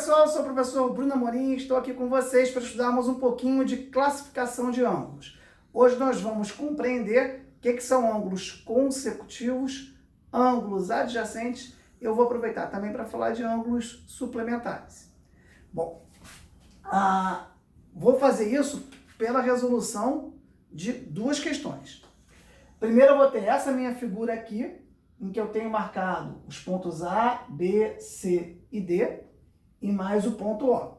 pessoal, eu sou o professor Bruno Amorim e estou aqui com vocês para estudarmos um pouquinho de classificação de ângulos. Hoje nós vamos compreender o que são ângulos consecutivos, ângulos adjacentes. Eu vou aproveitar também para falar de ângulos suplementares. Bom, vou fazer isso pela resolução de duas questões. Primeiro eu vou ter essa minha figura aqui, em que eu tenho marcado os pontos A, B, C e D, e mais o ponto O.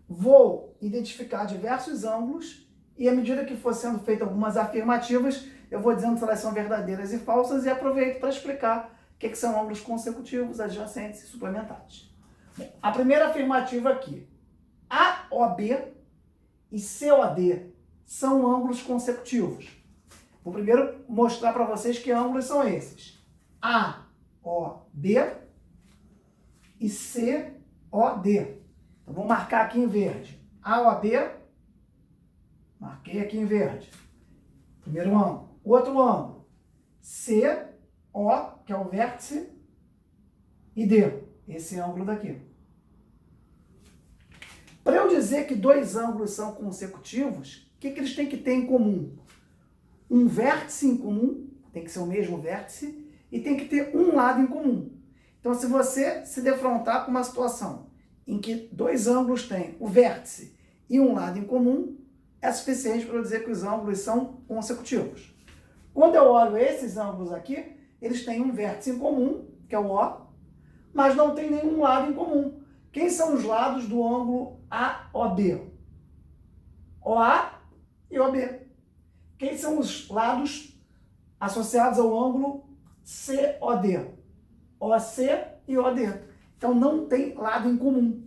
Vou identificar diversos ângulos e, à medida que for sendo feitas algumas afirmativas, eu vou dizendo se elas são verdadeiras e falsas e aproveito para explicar o que são ângulos consecutivos, adjacentes e suplementares. Bom, a primeira afirmativa aqui, AOB e COD são ângulos consecutivos. Vou primeiro mostrar para vocês que ângulos são esses. AOB e COD. Então, vou marcar aqui em verde. AOB, marquei aqui em verde. Primeiro ângulo. Outro ângulo. CO, que é o vértice, e D, esse ângulo daqui. Para eu dizer que dois ângulos são consecutivos, o que eles têm que ter em comum? Um vértice em comum, tem que ser o mesmo vértice, e tem que ter um lado em comum. Então, se você se defrontar com uma situação em que dois ângulos têm o vértice e um lado em comum, é suficiente para eu dizer que os ângulos são consecutivos. Quando eu olho esses ângulos aqui, eles têm um vértice em comum, que é o O, mas não tem nenhum lado em comum. Quem são os lados do ângulo AOB? OA e OB. Quem são os lados associados ao ângulo COD? OC e OD. Então, não tem lado em comum.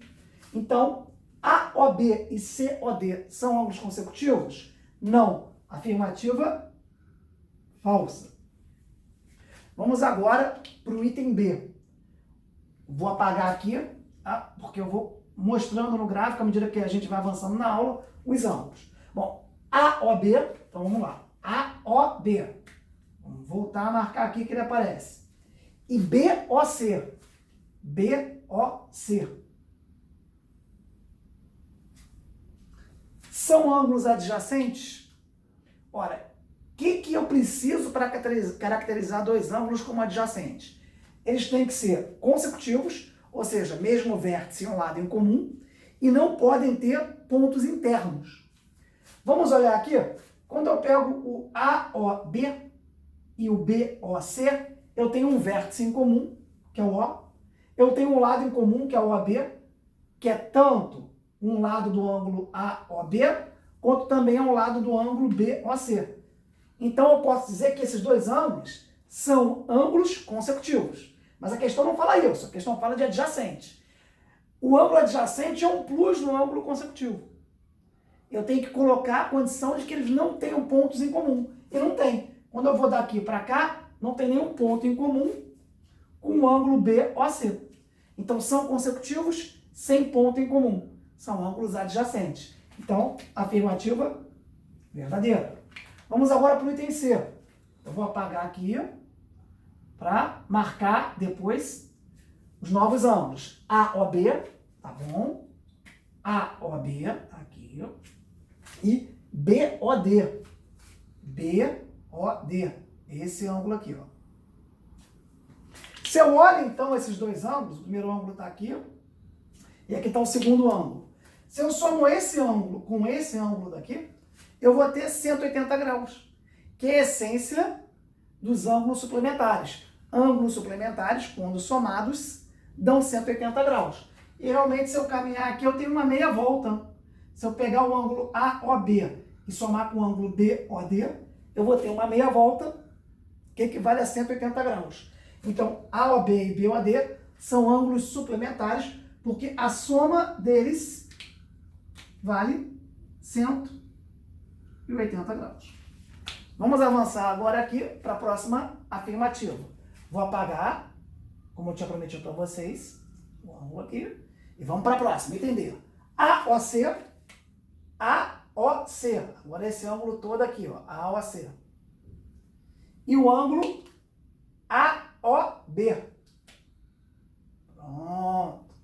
Então, AOB e COD são ângulos consecutivos? Não. Afirmativa, falsa. Vamos agora para o item B. Vou apagar aqui, porque eu vou mostrando no gráfico, à medida que a gente vai avançando na aula, os ângulos. Bom, AOB, então vamos lá. AOB. Vamos voltar a marcar aqui que ele aparece. E BOC. BOC. São ângulos adjacentes? Ora, o que eu preciso para caracterizar dois ângulos como adjacentes? Eles têm que ser consecutivos, ou seja, mesmo vértice e um lado em comum, e não podem ter pontos internos. Vamos olhar aqui. Quando eu pego o AOB e o BOC, eu tenho um vértice em comum, que é o O. Eu tenho um lado em comum, que é o OB, que é tanto um lado do ângulo AOB, quanto também é um lado do ângulo BOC. Então, eu posso dizer que esses dois ângulos são ângulos consecutivos. Mas a questão não fala isso, a questão fala de adjacente. O ângulo adjacente é um plus no ângulo consecutivo. Eu tenho que colocar a condição de que eles não tenham pontos em comum. E não tem. Quando eu vou daqui para cá, não tem nenhum ponto em comum com o ângulo BOC. Então, são consecutivos sem ponto em comum. São ângulos adjacentes. Então, afirmativa verdadeira. Vamos agora para o item C. Eu vou apagar aqui para marcar depois os novos ângulos. AOB, tá bom? AOB, aqui. E BOD. BOD. Esse ângulo aqui, ó. Se eu olho, então, esses dois ângulos, o primeiro ângulo está aqui, e aqui está o segundo ângulo. Se eu somo esse ângulo com esse ângulo daqui, eu vou ter 180 graus, que é a essência dos ângulos suplementares. Ângulos suplementares, quando somados, dão 180 graus. E realmente, se eu caminhar aqui, eu tenho uma meia volta. Se eu pegar o ângulo AOB e somar com o ângulo BOD, eu vou ter uma meia volta, que equivale a 180 graus. Então, AOB e BOD são ângulos suplementares, porque a soma deles vale 180 graus. Vamos avançar agora aqui para a próxima afirmativa. Vou apagar, como eu tinha prometido para vocês, o ângulo aqui, e vamos para a próxima, entender? AOC, AOC. Agora esse ângulo todo aqui, ó, AOC. E o ângulo AOB. Pronto.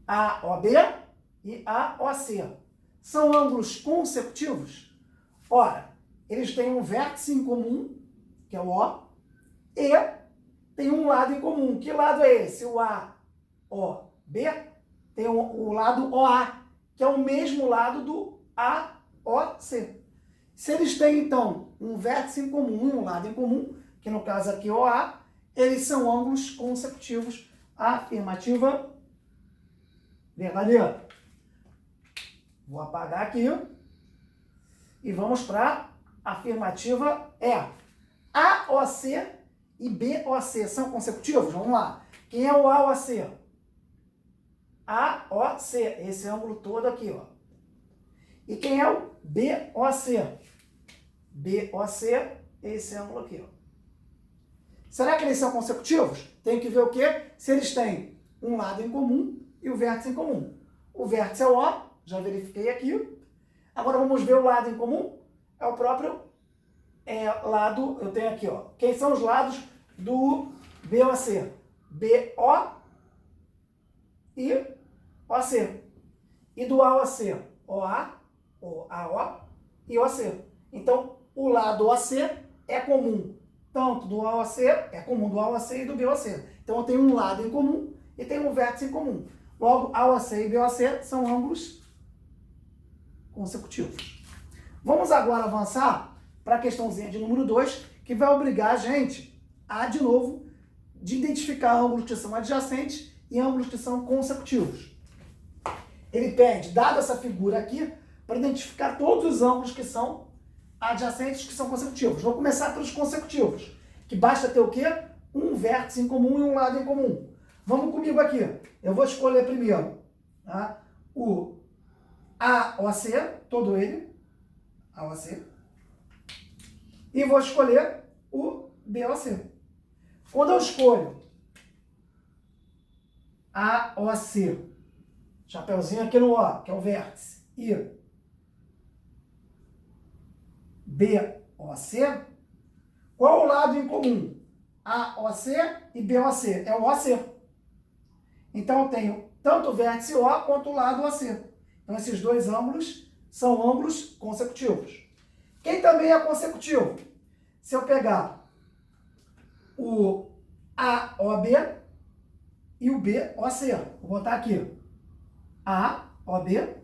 AOB e AOC. São ângulos consecutivos? Ora, eles têm um vértice em comum, que é o O, e tem um lado em comum. Que lado é esse? O AOB tem o lado OA, que é o mesmo lado do AOC. Se eles têm, então, um vértice em comum e um lado em comum, que no caso aqui é OA, eles são ângulos consecutivos. Afirmativa verdadeira. Vou apagar aqui e vamos para a afirmativa E. AOC e BOC são consecutivos? Vamos lá. Quem é o AOC? AOC, esse ângulo todo aqui, ó. E quem é o BOC? BOC, esse ângulo aqui, ó. Será que eles são consecutivos? Tem que ver o quê? Se eles têm um lado em comum e o vértice em comum. O vértice é o O, já verifiquei aqui. Agora vamos ver o lado em comum. É o próprio lado, eu tenho aqui, ó. Quem são os lados do BOC? BO e OC. E do AOC? OA, AO e OC. Então, o lado OC é comum tanto do AOC, é comum do AOC e do BOC. Então, eu tenho um lado em comum e tenho um vértice em comum. Logo, AOC e BOC são ângulos consecutivos. Vamos agora avançar para a questãozinha de número 2, que vai obrigar a gente a, de novo, de identificar ângulos que são adjacentes e ângulos que são consecutivos. Ele pede, dada essa figura aqui, para identificar todos os ângulos que são adjacentes que são consecutivos. Vou começar pelos consecutivos, que basta ter o quê? Um vértice em comum e um lado em comum. Vamos comigo aqui. Eu vou escolher primeiro, tá, o AOC, todo ele, AOC, e vou escolher o BOC. Quando eu escolho AOC, chapeuzinho aqui no O, que é o vértice, e BOC, qual é o lado em comum? AOC e BOC, é o OC. Então eu tenho tanto o vértice O quanto o lado OC. Então esses dois ângulos são ângulos consecutivos. Quem também é consecutivo? Se eu pegar o AOB e o BOC, vou botar aqui AOB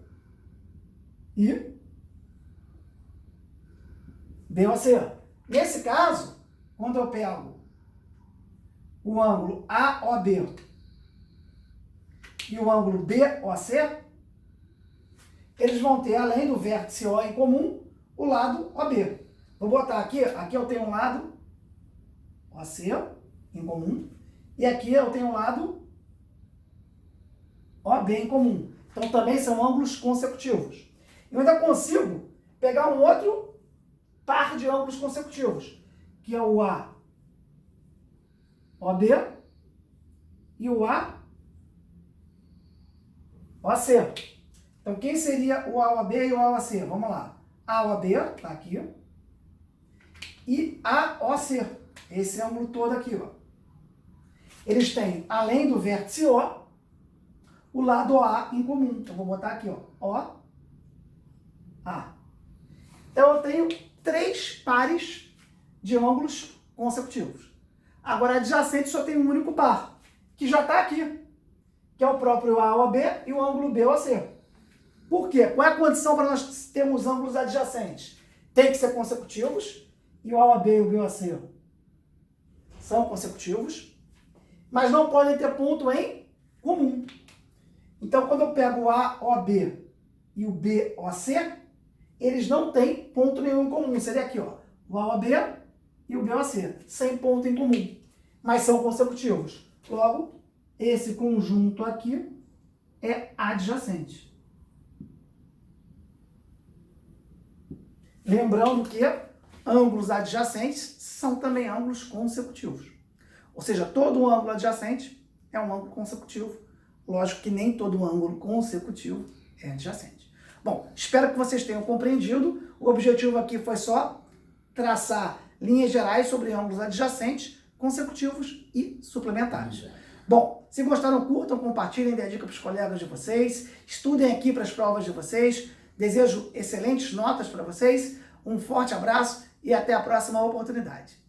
e BOC. Nesse caso, quando eu pego o ângulo AOB e o ângulo BOC, eles vão ter, além do vértice O em comum, o lado OB. Vou botar aqui eu tenho um lado OC em comum, e aqui eu tenho um lado OB em comum. Então também são ângulos consecutivos. Eu ainda consigo pegar um outro par de ângulos consecutivos, que é o AOB e o AOC. Então, quem seria o AOB e o AOC? Vamos lá. AOB, tá aqui. E AOC, esse ângulo todo aqui, ó. Eles têm, além do vértice O, o lado OA em comum. Então, vou botar aqui, ó. OA. Então, eu tenho 3 pares de ângulos consecutivos. Agora, adjacente só tem um único par, que já está aqui, que é o próprio AOB e o ângulo BOC. Por quê? Qual é a condição para nós termos ângulos adjacentes? Tem que ser consecutivos, e o AOB e o BOC são consecutivos, mas não podem ter ponto em comum. Então, quando eu pego o AOB e o BOC, eles não têm ponto nenhum em comum. Seria aqui, ó, o AOB e o BOC, sem ponto em comum, mas são consecutivos. Logo, esse conjunto aqui é adjacente. Lembrando que ângulos adjacentes são também ângulos consecutivos. Ou seja, todo ângulo adjacente é um ângulo consecutivo. Lógico que nem todo ângulo consecutivo é adjacente. Bom, espero que vocês tenham compreendido. O objetivo aqui foi só traçar linhas gerais sobre ângulos adjacentes, consecutivos e suplementares. Bom, se gostaram, curtam, compartilhem, dê a dica para os colegas de vocês, estudem aqui para as provas de vocês. Desejo excelentes notas para vocês, um forte abraço e até a próxima oportunidade.